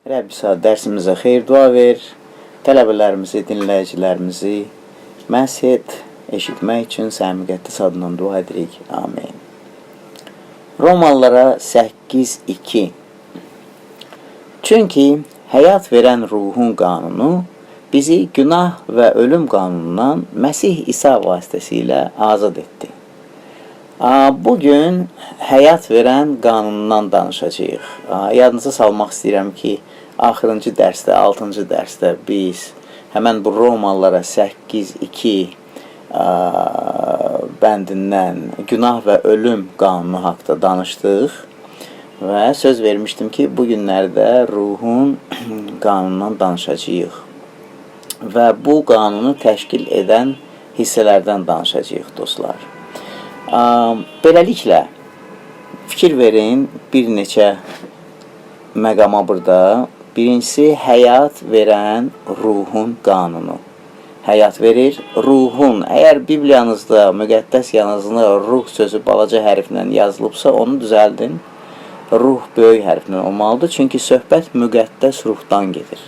Rəbbisa dərsimizə xeyir dua ver, tələbələrimizi, dinləyicilərimizi məsh et, eşitmək üçün sənin müqəddəs adından dua edirik. Amin. Romalılara 8:2. Çünki həyat verən ruhun qanunu bizi günah və ölüm qanunundan Məsih İsa vasitəsilə azad etdi. Bugün həyat verən qanunundan danışacağıq. Yadınıza salmaq istəyirəm ki, axırıncı dərsdə, 6-cı dərsdə biz həmən bu Romalılara 8:2 bəndindən günah və ölüm qanunu haqda danışdıq və söz vermişdim ki, bu günlərdə ruhun qanunundan danışacağıq və bu qanunu təşkil edən hissələrdən danışacağıq dostlar. Beləliklə, fikir verin bir neçə məqama burada. Birincisi, həyat verən ruhun qanunu. Həyat verir ruhun. Əgər Bibliyanızda, müqəddəs yanınızda ruh sözü balaca hərflə yazılıbsa, onu düzəldin. Ruh böyük hərflə olmalıdır. Çünki söhbət müqəddəs ruhdan gedir.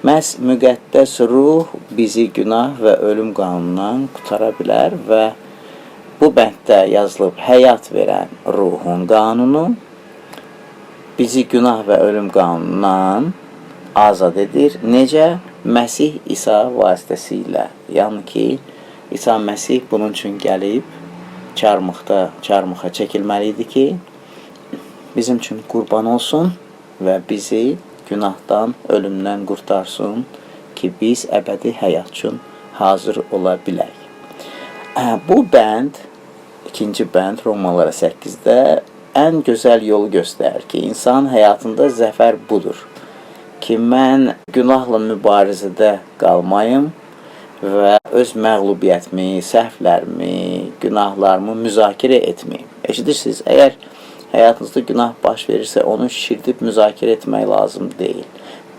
Məhz müqəddəs ruh bizi günah və ölüm qanunundan qutara bilər və bu bənddə yazılıb həyat verən ruhun qanunu bizi günah və ölüm qanunundan azad edir. Necə? Məsih İsa vasitəsilə. Yəni ki, İsa Məsih bunun üçün gəlib çarmıxa çəkilməli idi ki, bizim üçün qurban olsun və bizi günahdan, ölümdən qurtarsın ki, biz əbədi həyat üçün hazır ola bilək. Bu bənd, ikinci bənd Romalılara 8-də ən gözəl yolu göstərir ki, insan həyatında zəfər budur. Ki, mən günahla mübarizədə qalmayım və öz məğlubiyyətimi, səhvlərimi, günahlarımı müzakirə etməyim. Eşidirsiniz, əgər həyatınızda günah baş verirsə, onu şişirdib müzakirə etmək lazım deyil.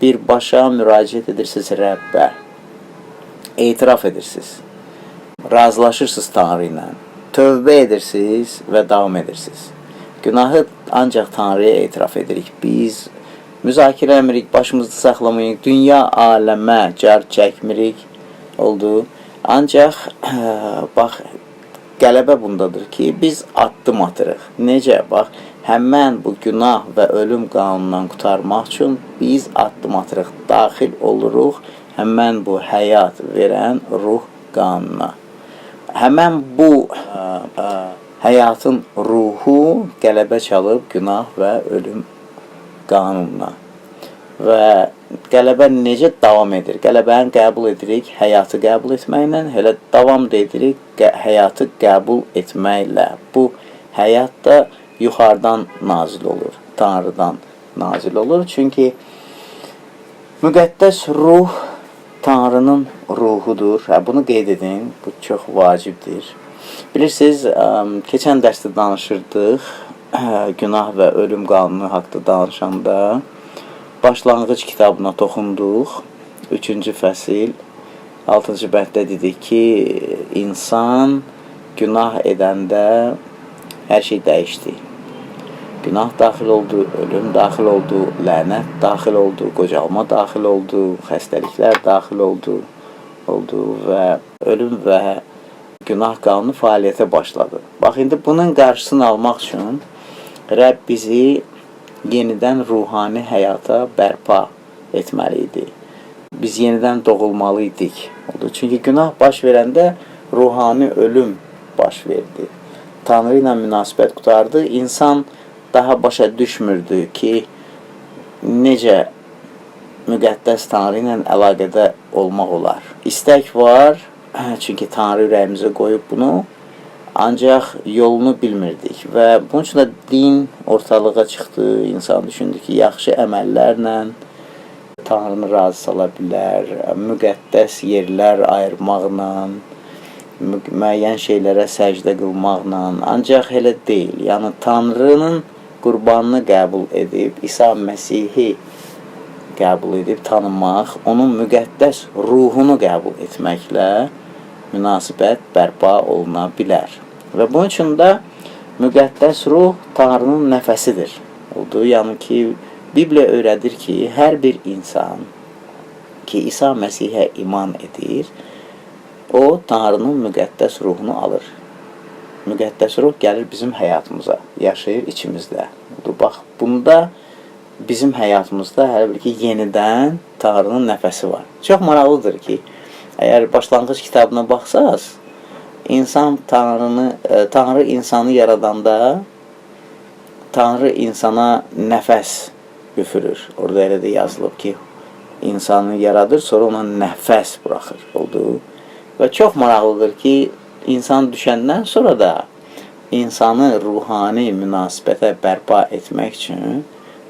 Birbaşa müraciət edirsiniz Rəbbə, etiraf edirsiniz, razılaşırsınız Tanrı ilə, tövbə edirsiniz və davam edirsiniz. Günahı ancaq Tanrıya etiraf edirik. Biz müzakirə emirik, başımızda saxlamayıq, dünya aləmə car çəkmirik, oldu. Ancaq, bax, qələbə bundadır ki, biz addım atırıq. Necə? Bax, həmən bu günah və ölüm qanunundan qutarmaq üçün biz addım atırıq, daxil oluruq həmən bu həyat verən ruh qanununa. Həmən bu həyatın ruhu qələbə çalıb günah və ölüm qanununa. Və qələbə necə davam edir? Qələbəni qəbul edirik həyatı qəbul etməklə, elə davam da edirik həyatı qəbul etməklə. Bu həyat da yuxarıdan nazil olur, Tanrıdan nazil olur. Çünki müqəddəs ruh Tanrının ruhudur. Bunu qeyd edin, bu çox vacibdir. Bilirsiniz, keçən dərsdə danışırdıq, günah və ölüm qanunu haqda danışanda başlanğıc kitabına toxunduq. 3-cü fəsil 6-cı bənddə dedik ki, insan günah edəndə hər şey dəyişdi. Günah daxil oldu, ölüm daxil oldu, lənət daxil oldu, qocalma daxil oldu, xəstəliklər daxil oldu və ölüm və günah qanunu fəaliyyətə başladı. Bax, indi bunun qarşısını almaq üçün Rəbb bizi yenidən ruhani həyata bərpa etməli idi. Biz yenidən doğulmalı idik. Çünki günah baş verəndə ruhani ölüm baş verdi. Tanrı ilə münasibət qutardı. İnsan daha başa düşmürdü ki, necə müqəddəs Tanrı ilə əlaqədə olmaq olar. İstək var, çünki Tanrı ürəyimizə qoyub bunu, ancaq yolunu bilmirdik və bunun üçün də din ortalığa çıxdı. İnsan düşündü ki, yaxşı əməllərlə Tanrını razı sala bilər, müqəddəs yerlər ayırmaqla, müəyyən şeylərə səcdə qılmaqla, ancaq elə deyil. Yəni, Tanrının qurbanını qəbul edib, İsa Məsihi qəbul edib tanımaq, onun müqəddəs ruhunu qəbul etməklə münasibət bərpa oluna bilər. Və bunun üçün də müqəddəs ruh Tanrının nəfəsidir. Yəni ki, Bibliya öyrədir ki, hər bir insan ki, İsa Məsihə iman edir, o, Tanrının müqəddəs ruhunu alır. Müqəddəs ruh gəlir bizim həyatımıza, yaşayır içimizdə. Bax, bunda bizim həyatımızda hər bir ki, yenidən Tanrının nəfəsi var. Çox maraqlıdır ki, əgər başlanğıc kitabına baxsaz, Tanrı insanı yaradanda, Tanrı insana nəfəs üfürür. Orada elə də yazılıb ki, insanı yaradır, sonra ona nəfəs buraxır. Oldu. Və çox maraqlıdır ki, insan düşəndən sonra da insanı ruhani münasibətə bərpa etmək üçün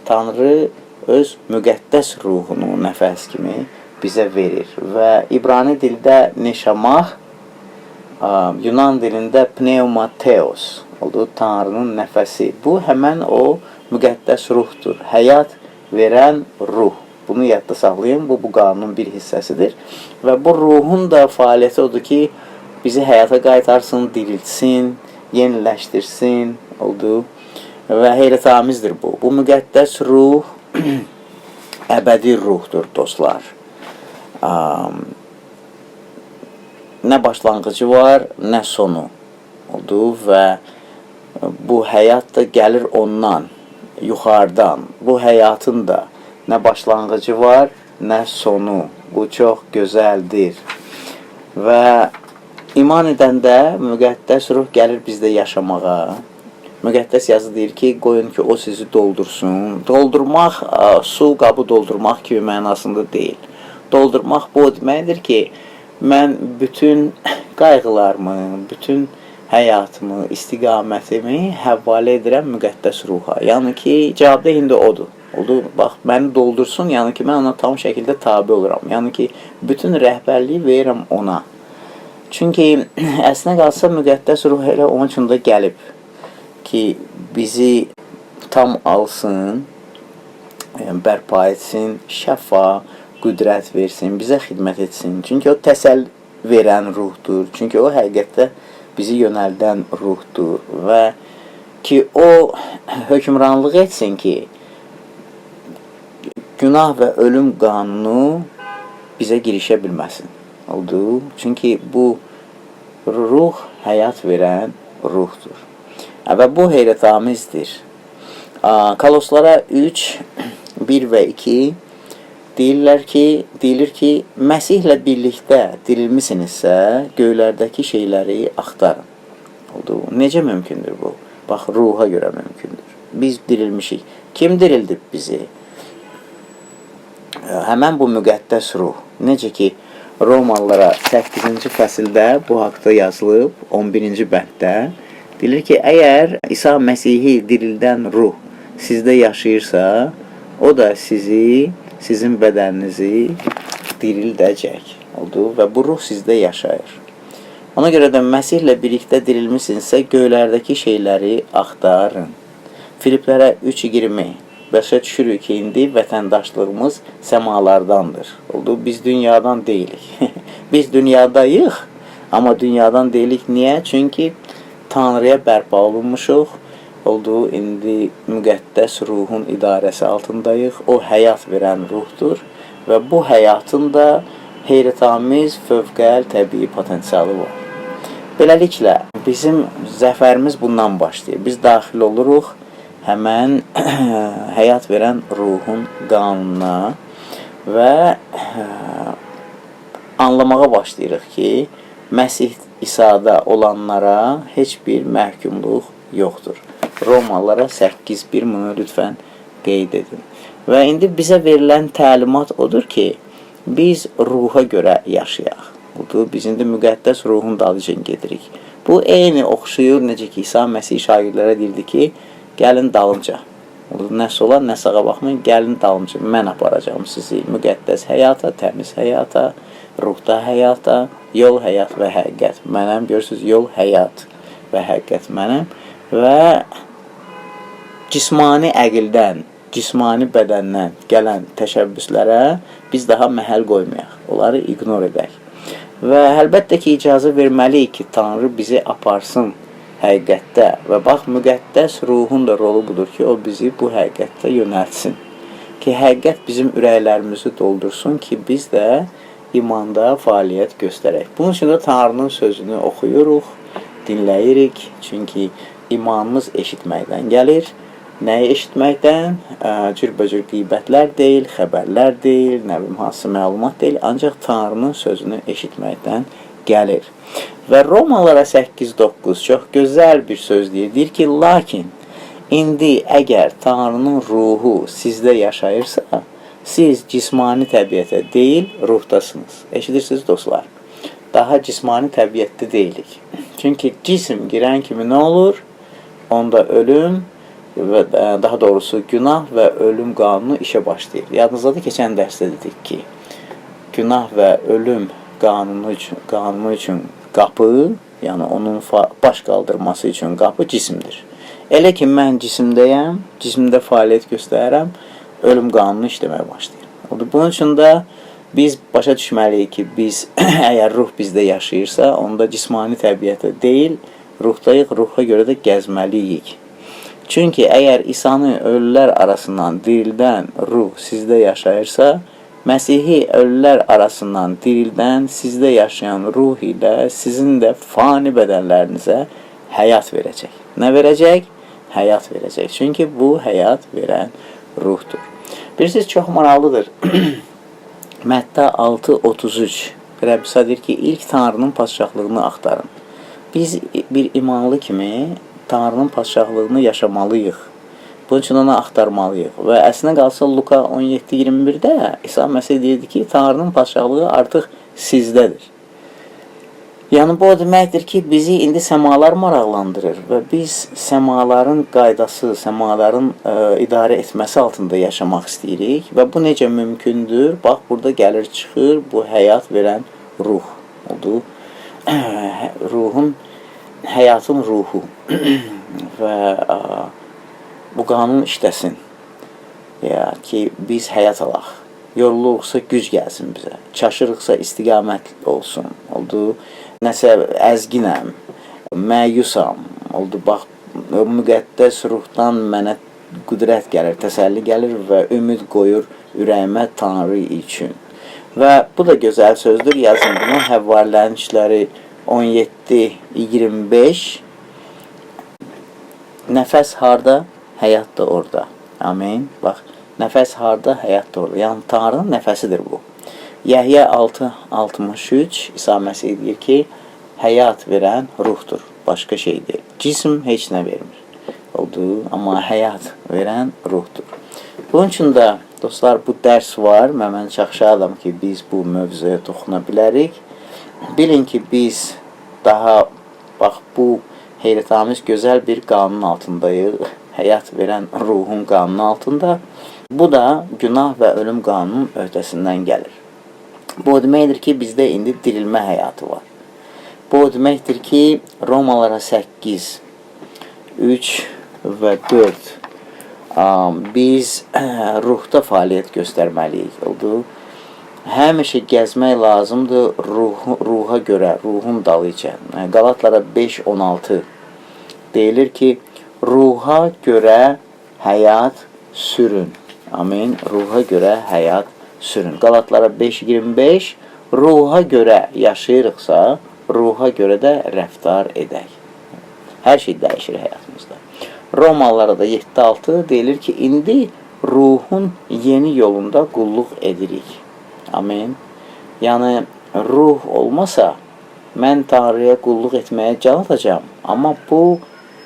Tanrı öz müqəddəs ruhunu nəfəs kimi bizə verir. Və İbrani dildə neşamah, Yunan dilində pneumateos oldu, Tanrının nəfəsi. Bu, həmən o müqəddəs ruhdur, həyat verən ruh. Bunu yadda saxlayın, bu qanunun bir hissəsidir. Və bu ruhun da fəaliyyəti odur ki, bizi həyata qaytarsın, diriltsin, yeniləşdirsin, oldu. Və heyrətamizdir bu. Bu müqəddəs ruh əbədi ruhdur, dostlar. Nə başlanğıcı var, nə sonu oldu və bu həyat da gəlir ondan, yuxarıdan. Bu həyatın da nə başlanğıcı var, nə sonu. Bu çox gözəldir. Və iman edəndə müqəddəs ruh gəlir bizdə yaşamağa. Müqəddəs yazı deyir ki, qoyun ki, o sizi doldursun. Doldurmaq, su qabı doldurmaq kimi mənasında deyil. Doldurmaq bu deməkdir ki, mən bütün qayğılarımı, bütün həyatımı, istiqamətimi həvalə edirəm müqəddəs ruha. Yəni ki, cavabda indi odur. Oldu, bax, məni doldursun, yəni ki, mən ona tam şəkildə tabi oluram. Yəni ki, bütün rəhbərliyi verirəm ona. Çünki əslində qalsa müqəddəs ruh elə onun üçün də gəlib ki, bizi tam alsın, bərpa etsin, şəfa, qüdrət versin, bizə xidmət etsin. Çünki o təsəlli verən ruhdur. Çünki o həqiqətdə bizi yönəldən ruhdur. Və ki, o hökmranlıq etsin ki, günah və ölüm qanunu bizə girişə bilməsin. Oldu. Çünki bu ruh həyat verən ruhdur. Və bu heyrətamizdir. Koloslara 3, 1 və 2 deyilir ki, Məsihlə birlikdə dirilmisinizsə, göylərdəki şeyləri axtarın. Oldu. Necə mümkündür bu? Bax, ruha görə mümkündür. Biz dirilmişik. Kim dirildib bizi? Həmən bu müqəddəs ruh. Necə ki, Romalılara 8-ci fəsildə bu haqda yazılıb, 11-ci bənddə deyilir ki, əgər İsa Məsihi dirildən ruh sizdə yaşayırsa, o da sizin bədəninizi dirildəcək. Oldu. Və bu ruh sizdə yaşayır. Ona görə də Məsihlə birlikdə dirilmisinizsə, göylərdəki şeyləri axtarın. Filiplərə 3:20 başa düşürük ki, indi vətəndaşlığımız səmalardandır. Oldu. Biz dünyadan deyilik. Biz dünyadayıq, amma dünyadan deyilik. Niyə? Çünki Tanrıya bərpa olunmuşuq. Oldu. İndi müqəddəs ruhun idarəsi altındayıq. O həyat verən ruhdur. Və bu həyatın da heyrətamiz, fövqəl, təbii potensialı var. Beləliklə, bizim zəfərimiz bundan başlayır. Biz daxil oluruq həmən həyat verən ruhun qanununa və anlamağa başlayırıq ki, Məsih İsa'da olanlara heç bir məhkumluq yoxdur. Romalılara 8:1 bunu lütfən qeyd edin. Və indi bizə verilən təlimat odur ki, biz ruha görə yaşayaq. Budur, biz indi müqəddəs ruhun dalıcın gedirik. Bu, eyni oxşuyur, necə ki, İsa Məsih şagirdlərə deyildi ki, gəlin dalınca. Nəsə olar, nə sağa baxmayın, gəlin dalınca. Mən aparacağım sizi müqəddəs həyata, təmiz həyata, ruhda həyata, yol, həyat və həqiqət. Mənəm, görürsünüz, yol, həyat və həqiqət mənəm. Və cismani əqildən, cismani bədəndən gələn təşəbbüslərə biz daha məhəl qoymayaq. Onları ignor edək. Və əlbəttə ki, icazə verməliyik ki, Tanrı bizi aparsın həqiqətdə. Və bax, müqəddəs ruhun da rolu budur ki, o bizi bu həqiqətdə yönəltsin. ki, həqiqət bizim ürəklərimizi doldursun ki, biz də imanda fəaliyyət göstərək. Bunun üçün də Tanrının sözünü oxuyuruq, dinləyirik. Çünki imanımız eşitməkdən gəlir. Nəyi eşitməkdən? Cürbəcür qeybətlər deyil, xəbərlər deyil, nə bilim, hansı məlumat deyil, ancaq Tanrının sözünü eşitməkdən gəlir. Və Romalılara 8:9 çox gözəl bir söz deyir. Deyir ki, lakin indi əgər Tanrının ruhu sizdə yaşayırsa, siz cismani təbiətə deyil, ruhdasınız. Eşidirsiniz dostlar? Daha cismani təbiətdə deyilik. Çünki cisim girən kimi nə olur? Onda ölüm və daha doğrusu günah və ölüm qanunu işə başlayır. Yadınızdadır, keçən dərsdə dedik ki, günah və ölüm qanunu üçün qapı, yəni onun baş qaldırması üçün qapı cisimdir. Elə ki, mən cisimdəyəm, cisimdə fəaliyyət göstərirəm, ölüm qanunu işləməyə başlayır. Bunun üçün də biz başa düşməliyik ki, biz əgər ruh bizdə yaşayırsa, onda cismani təbiətə deyil, ruhdayıq, ruha görə də gəzməliyik. Çünki əgər İsa'nı ölülər arasından dirildən ruh sizdə yaşayırsa, Məsihi ölülər arasından dirildən sizdə yaşayan ruh ilə sizin də fani bədənlərinizə həyat verəcək. Nə verəcək? Həyat verəcək. Çünki bu həyat verən ruhdur. Bilirsiniz, çox maraqlıdır. Mətta 6:33 Rəbbisa deyir ki, ilk Tanrının padşahlığını axtarın. Biz bir imanlı kimi Tanrının padşahlığını yaşamalıyıq. Bunun üçün onu axtarmalıyıq. Və əslində qalsa Luka 17:21-də İsa Məsih deyirdi ki, Tanrının padşahlığı artıq sizdədir. Yəni, bu o deməkdir ki, bizi indi səmalar maraqlandırır və biz səmaların qaydası, səmaların idarə etməsi altında yaşamaq istəyirik və bu necə mümkündür? Bax, burada gəlir çıxır bu həyat verən ruh oldu. Həyatın ruhu və bu qanun işləsin ki, biz həyat alaq. Yoruluqsa güc gəlsin bizə, çaşırıqsa istiqamət olsun, oldu. Nəsə əzginəm, məyusam, oldu. Bax, müqəddəs ruhdan mənə qüdrət gəlir, təsəlli gəlir və ümid qoyur ürəyimə Tanrı üçün. Və bu da gözəl sözdür, yazın bunu, Həvvarilərin işləri 17:25. Nəfəs harda, həyat da orada. Amin. Bax, nəfəs harda, həyat da orada. Yəni, Tanrının nəfəsidir bu. Yəhya 6:63 İsa Məsih deyir ki, həyat verən ruhdur, başqa şey deyil. Cisim heç nə vermir. Oldu, amma həyat verən ruhdur. Bunun üçün də, dostlar, bu dərs var. Mən çox şadam ki, biz bu mövzuya toxuna bilərik. Bilin ki, biz daha, bax, bu heyrətamiz gözəl bir qanun altındayıq. Həyat verən ruhun qanunu altında. Bu da günah və ölüm qanunun öhdəsindən gəlir. Bu o deməkdir ki, bizdə indi dirilmə həyatı var. Bu o deməkdir ki, Romalara 8, 3 və 4 biz ruhda fəaliyyət göstərməliyik. Oldu. Həmişə gəzmək lazımdır ruha görə, ruhun dalıca. Qalatlara 5:16 deyilir ki, ruha görə həyat sürün. Amin. Ruha görə həyat sürün. Qalatlara 5:25 ruha görə yaşayırıqsa, ruha görə də rəftar edək. Hər şey dəyişir həyatımızda. Romalılara da 7:6 deyilir ki, indi ruhun yeni yolunda qulluq edirik. Amin. Yəni, ruh olmasa, mən Tanrıya qulluq etməyə can atacağım. Amma bu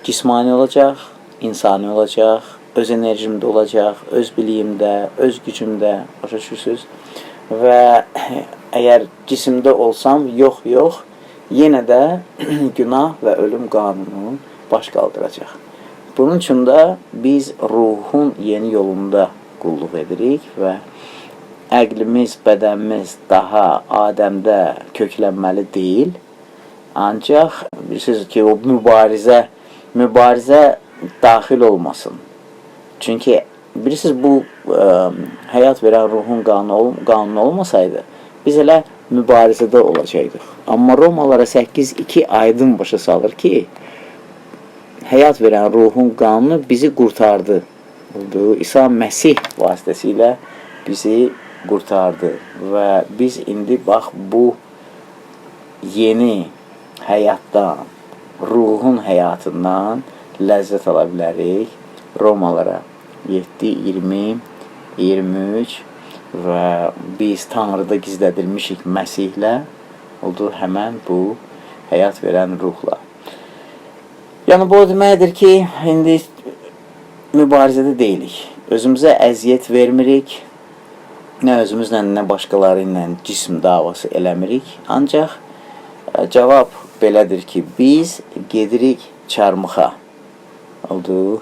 cismani olacaq, insani olacaq, öz enerjimdə olacaq, öz biliyimdə, öz gücümdə, başa düşürsünüz. Və əgər cisimdə olsam, yox, yenə də günah və ölüm qanunu baş qaldıracaq. Bunun üçün də biz ruhun yeni yolunda qulluq edirik və əqlimiz, bədənimiz daha Adəmdə köklənməli deyil. Ancaq bilirsiniz ki, o mübarizə daxil olmasın. Çünki bilirsiniz, bu həyat verən ruhun qanunu olmasaydı, biz elə mübarizədə olacaqdıq. Amma Romalara 8:2 aydın başa salır ki, həyat verən ruhun qanunu bizi qurtardı. oldu. İsa Məsih vasitəsilə bizi qurtardı və biz indi bax bu yeni həyatdan, ruhun həyatından ləzzət ala bilərik. Romalara 7, 20, 23 və biz Tanrıda gizlədilmişik Məsihlə, oldu həmən bu həyat verən ruhla. Yəni bu o deməkdir ki, indi mübarizədə deyilik. Özümüzə əziyyət vermirik. Nə özümüzlə, nə başqaları ilə cism davası eləmirik. Ancaq cavab belədir ki, biz gedirik çarmıxa. Oldu.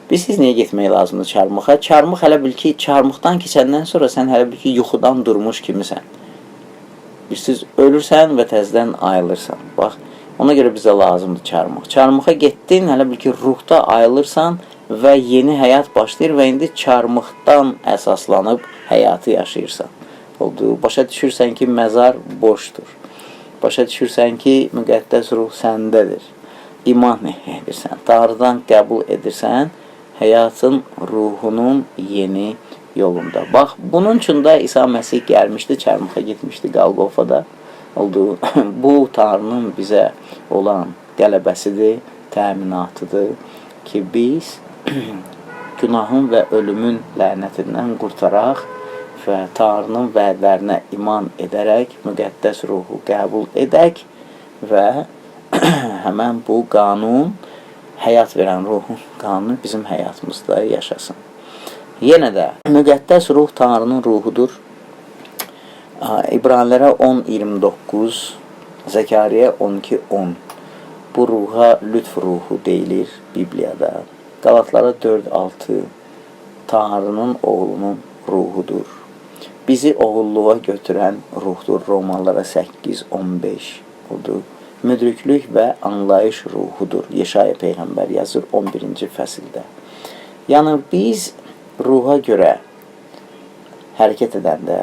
Siz niyə getmək lazımdır çarmıxa? Çarmıx hələ bil ki, çarmıxdan keçəndən sonra sən hələ bil ki, yuxudan durmuş kimisən. Siz ölürsən və təzədən ayılırsan. Bax, ona görə bizə lazımdır çarmıx. Çarmıxa getdin, hələ bil ki, ruhda ayılırsan və yeni həyat başlayır və indi çarmıxdan əsaslanıb həyatı yaşayırsan. Oldu. Başa düşürsən ki, məzar boşdur. Başa düşürsən ki, müqəddəs ruh səndədir. İman edirsən, Tanrıdan qəbul edirsən, həyatın ruhunun yeni yolunda. Bax, bunun üçün də İsa Məsih gəlmişdi, çarmıxa getmişdi Qalqofada. Oldu. Bu Tanrının bizə olan qələbəsidir, təminatıdır ki, biz günahın və ölümün lənətindən qurtaraq və Tanrının vədlərinə iman edərək müqəddəs ruhu qəbul edək və həmən bu qanun, həyat verən ruhun qanunu bizim həyatımızda yaşasın. Yenə də müqəddəs ruh Tanrının ruhudur. İbranilərə 10:29, Zəkariyə 12:10. Bu ruha lütf ruhu deyilir Bibliyada. Qalatlara 4:6 Tanrının oğlunun ruhudur. Bizi oğulluğa götürən ruhdur. Romalılara 8:15 oldu. Müdriklük və anlayış ruhudur. Yeşaya Peyğəmbər yazır 11-ci fəsildə. Yəni biz ruha görə hərəkət edəndə,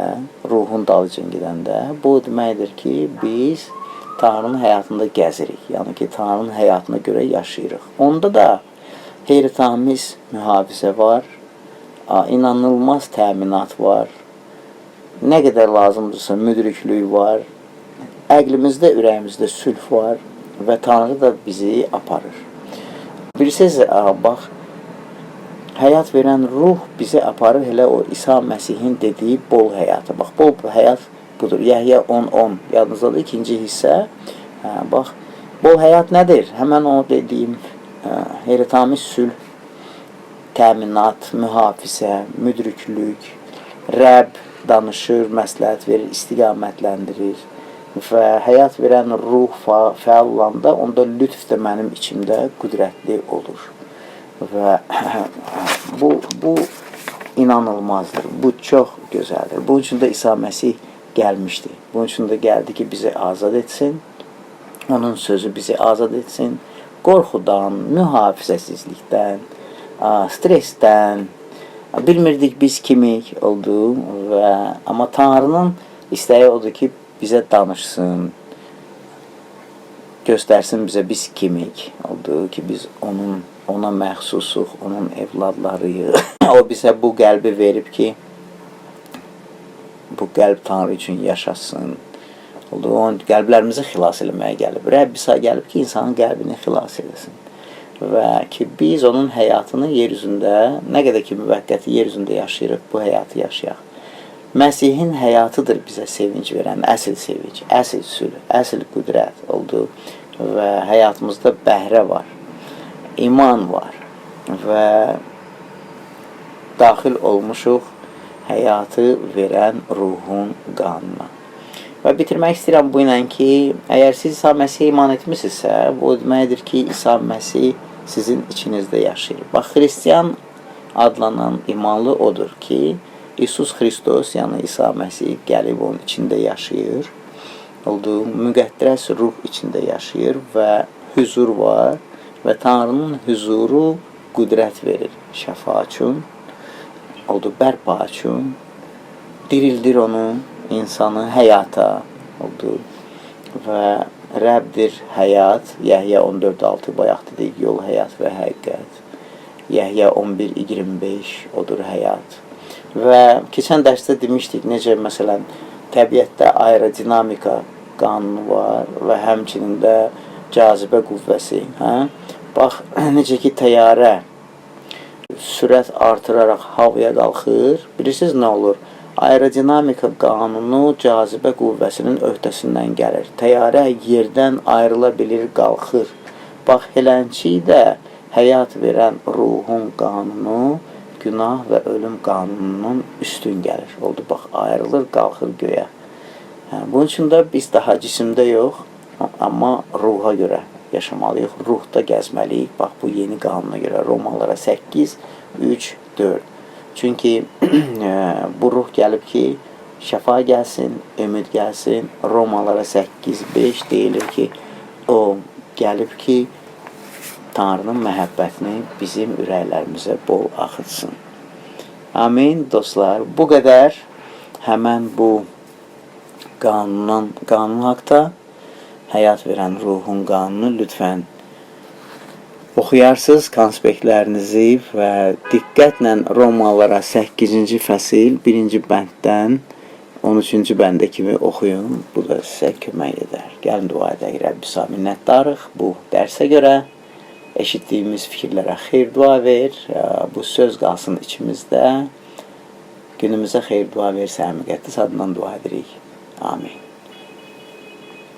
ruhun dalıcın gedəndə, bu deməkdir ki, biz Tanrının həyatında gəzirik. Yəni ki, Tanrının həyatına görə yaşayırıq. Onda da heyrətamiz mühafizə var, inanılmaz təminat var, nə qədər lazımdırsa müdriklük var, əqlimizdə, ürəyimizdə sülh var və Tanrı da bizi aparır. Bilirsiniz, bax, həyat verən ruh bizi aparır elə o İsa Məsihin dediyi bol həyata. Bax, bol həyat budur. Yəhya 10:10 yadınızdadır, ikinci hissə. Bax, bol həyat nədir? Həmən o dediyim heyrətamiz sülh, təminat, mühafizə, müdriklük, Rəbb danışır, məsləhət verir, istiqamətləndirir və həyat verən ruh fəal olanda onda lütf də mənim içimdə qüdrətli olur. Və bu inanılmazdır, bu çox gözəldir. Bunun üçün də İsa Məsih gəlmişdi. Bunun üçün də gəldi ki, bizi azad etsin, onun sözü bizi azad etsin, qorxudan, mühafizəsizlikdən, stressdən, bilmirdik biz kimik oldu amma Tanrının istəyi odur ki, bizə danışsın, göstərsin bizə biz kimik oldu ki, biz ona məxsusuq, onun evladlarıyıq. O bizə bu qəlbi verib ki, bu qəlb Tanrı üçün yaşasın. Oldu. O qəlblərimizi xilas eləməyə gəlib. Rəbb İsa gəlib ki, insanın qəlbini xilas eləsin. Və ki, biz onun həyatını yer üzündə, nə qədər ki, müvəqqəti yer üzündə yaşayırıq, bu həyatı yaşayaq. Məsihin həyatıdır bizə sevinç verən, əsl sevinç, əsl sülh, əsl qüdrət oldu və həyatımızda bəhrə var, iman var və daxil olmuşuq həyatı verən ruhun qanuna. Və bitirmək istəyirəm bu ilə ki, əgər siz İsa Məsihə iman etmişsinizsə, bu deməkdir ki, İsa Məsih sizin içinizdə yaşayır. Bax, xristiyan adlanan imanlı odur ki, İsus Xristos, yəni İsa Məsih gəlib onun içində yaşayır. Oldu, müqəddəs ruh içində yaşayır və hüzur var və Tanrının hüzuru qüdrət verir şəfa üçün, oldu, bərpa üçün, dirildir onu, insanı həyata oldu və Rəbbdir həyat, Yəhya 14:6 bayaq dedik, yol, həyat və həqiqət. Yəhya 11:25 odur həyat. Və keçən dərsdə demişdik, necə məsələn təbiətdə aerodinamika qanunu var və həmçinin də cazibə qüvvəsi. Bax, necə ki təyyarə sürət artıraraq havaya qalxır, bilirsiniz nə olur? Aerodinamika qanunu cazibə qüvvəsinin öhdəsindən gəlir. Təyyarə yerdən ayrıla bilir, qalxır. Bax, helənçi də həyat verən ruhun qanunu günah və ölüm qanununun üstün gəlir. Oldu, bax, ayrılır, qalxır göyə. Bunun üçün də biz daha cisimdə yox, amma ruha görə yaşamalıyıq, ruhda gəzməliyik. Bax, bu yeni qanuna görə Romalılara 8, 3, 4. Çünki bu ruh gəlib ki, şəfa gəlsin, ümid gəlsin. Romalılara 8, 5 deyilir ki, o gəlib ki, Tanrının məhəbbətini bizim ürəklərimizə bol axıtsın. Amin, dostlar. Bu qədər həmən bu qanun haqda, həyat verən ruhun qanunu lütfən oxuyarsınız konspektlərinizi və diqqətlə Romalılara 8-ci fəsil 1-ci bənddən 13-cü bəndə kimi oxuyun. Bu da sizə kömək edər. Gəlin dua edək. Rəbbisa minnətdarıq bu dərsə görə. Eşitdiyimiz fikirlərə xeyir dua ver. Bu söz qalsın içimizdə. Günümüzə xeyir dua ver. Sən müqəddəs adından dua edirik. Amin.